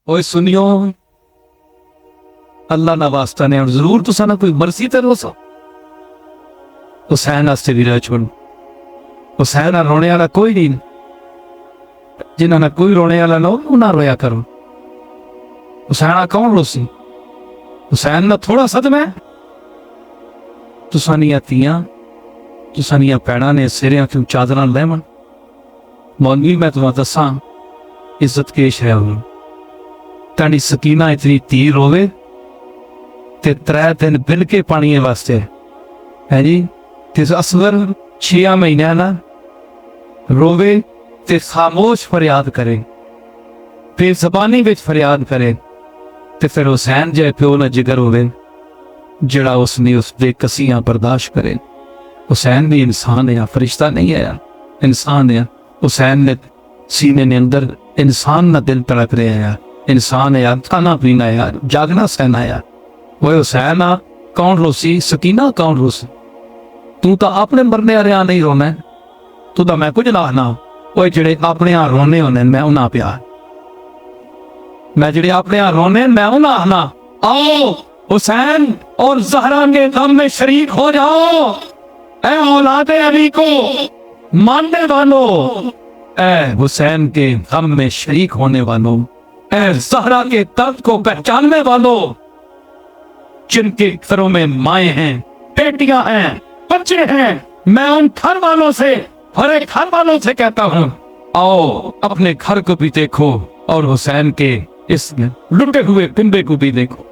ओए सुनियो, अल्लाह ना वास्ता ने जरूर तुसा ना कोई मर्जी ते रोसो। हुसैन आस्ते भी रह छोड़। हुसैन रोने वाला कोई नहीं, जिन्हों ने कोई रोने वाला ना हो ना रोया करो। हुसैन कौन रोसी? हुसैन ना थोड़ा सदमा है। तुसानिया तियां, तुसानिया भैणा ने सिरियां क्यों चादर लैमन। मौलवी मैं तुम्हें दसा इज्जत केश है उन्होंने। ताड़ी सकीना इतनी धी रोवे ते 3 दिन बिल के पानी वास्ते है जी। ते असगर 6 महीने ना रोवे ते खामोश फरियाद करे, बेजबानी विच फरियाद करे। ते फिर हुसैन जे प्यो ना जिगर होवे जड़ा उसने उस बेकसियां बर्दाश्त करे। हुसैन भी इंसान है, फरिश्ता नहीं है, इंसान है। हुसैन ने सीने ने अंदर इंसान ना दिल तड़प रहे हैं, इंसान है, खाना पीना है, जागना सहना है। वो हुसैन आ कौन रोसी? सकीना कौन रोसी? तू तो अपने मरने वाले नहीं रोना है, तू तो मैं कुछ ना आना। वो जेड़े अपने यहाँ रोने होने मैं उन्हें प्यार, मैं जेड़े अपने यहाँ रोने मैं उन्हें आना। आओ हुसैन और ज़हरा के गम में शरीक हो जाओ। ऐ औलादे अली को मानने वालों, ऐ हुसैन के गम में शरीक होने वालों, ऐ ज़हरा के दर्द को पहचानने वालों, जिनके घरों में माएँ हैं, बेटियां हैं, बच्चे हैं, मैं उन घर वालों से, हर एक घर वालों से कहता हूं, आओ अपने घर को भी देखो और हुसैन के इस लुटे हुए पिंडे को भी देखो।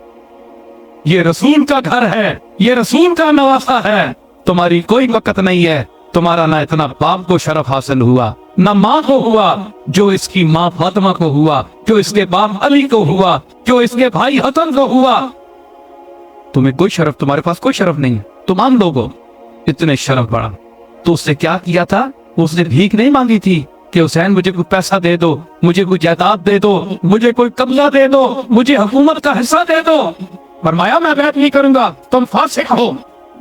ये रसूल का घर है, ये रसूल का नवासा है। तुम्हारी कोई वक़्त नहीं है। तुम्हारा ना इतना बाप को शरफ हासिल हुआ, ना माँ को हुआ जो इसकी माँ फातिमा को हुआ, जो इसके बाप अली को हुआ, जो इसके भाई हसन को हुआ। तुम्हें कोई शरफ, तुम्हारे पास कोई शरफ नहीं। तुम आम लोगों इतने शरफ बड़ा। तो उससे क्या किया था? उसने भीख नहीं मांगी थी कि हुसैन मुझे कोई पैसा दे दो, मुझे कोई जायदाद दे दो, मुझे कोई कब्जा दे दो, मुझे हुकूमत का हिस्सा दे दो। फरमाया मैं बैत नहीं करूंगा, तुम फासिक हो,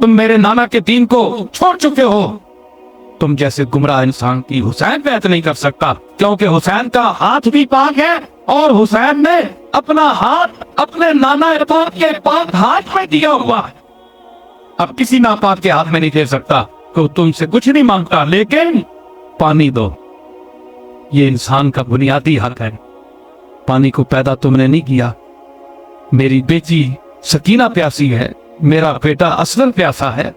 तुम मेरे नाना के दीन को छोड़ चुके हो। तुम जैसे गुमराह इंसान की हुसैन बैत नहीं कर सकता, क्योंकि हुसैन का हाथ भी पाक है और हुसैन ने अपना हाथ अपने नाना पाक के पाक हाथ में दिया हुआ है। अब किसी नापाक के हाथ में नहीं दे सकता। तो तुमसे कुछ नहीं मांगता, लेकिन पानी दो। ये इंसान का बुनियादी हक है। पानी को पैदा तुमने नहीं किया। मेरी बेटी सकीना प्यासी है, मेरा बेटा असलम प्यासा है,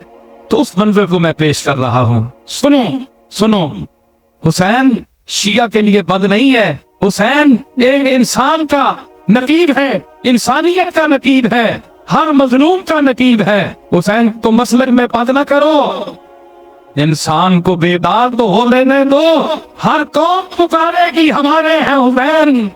तो उस मंजर को मैं पेश कर रहा हूं। सुनो सुनो, हुसैन शिया के लिए बद नहीं है। हुसैन एक इंसान का नकीब है, इंसानियत का नकीब है, हर मजलूम का नकीब है। हुसैन को मसलक में बद न करो। इंसान को बेदार तो हो लेने दो। हर कौम पुकारेगी हमारे हैं हुसैन।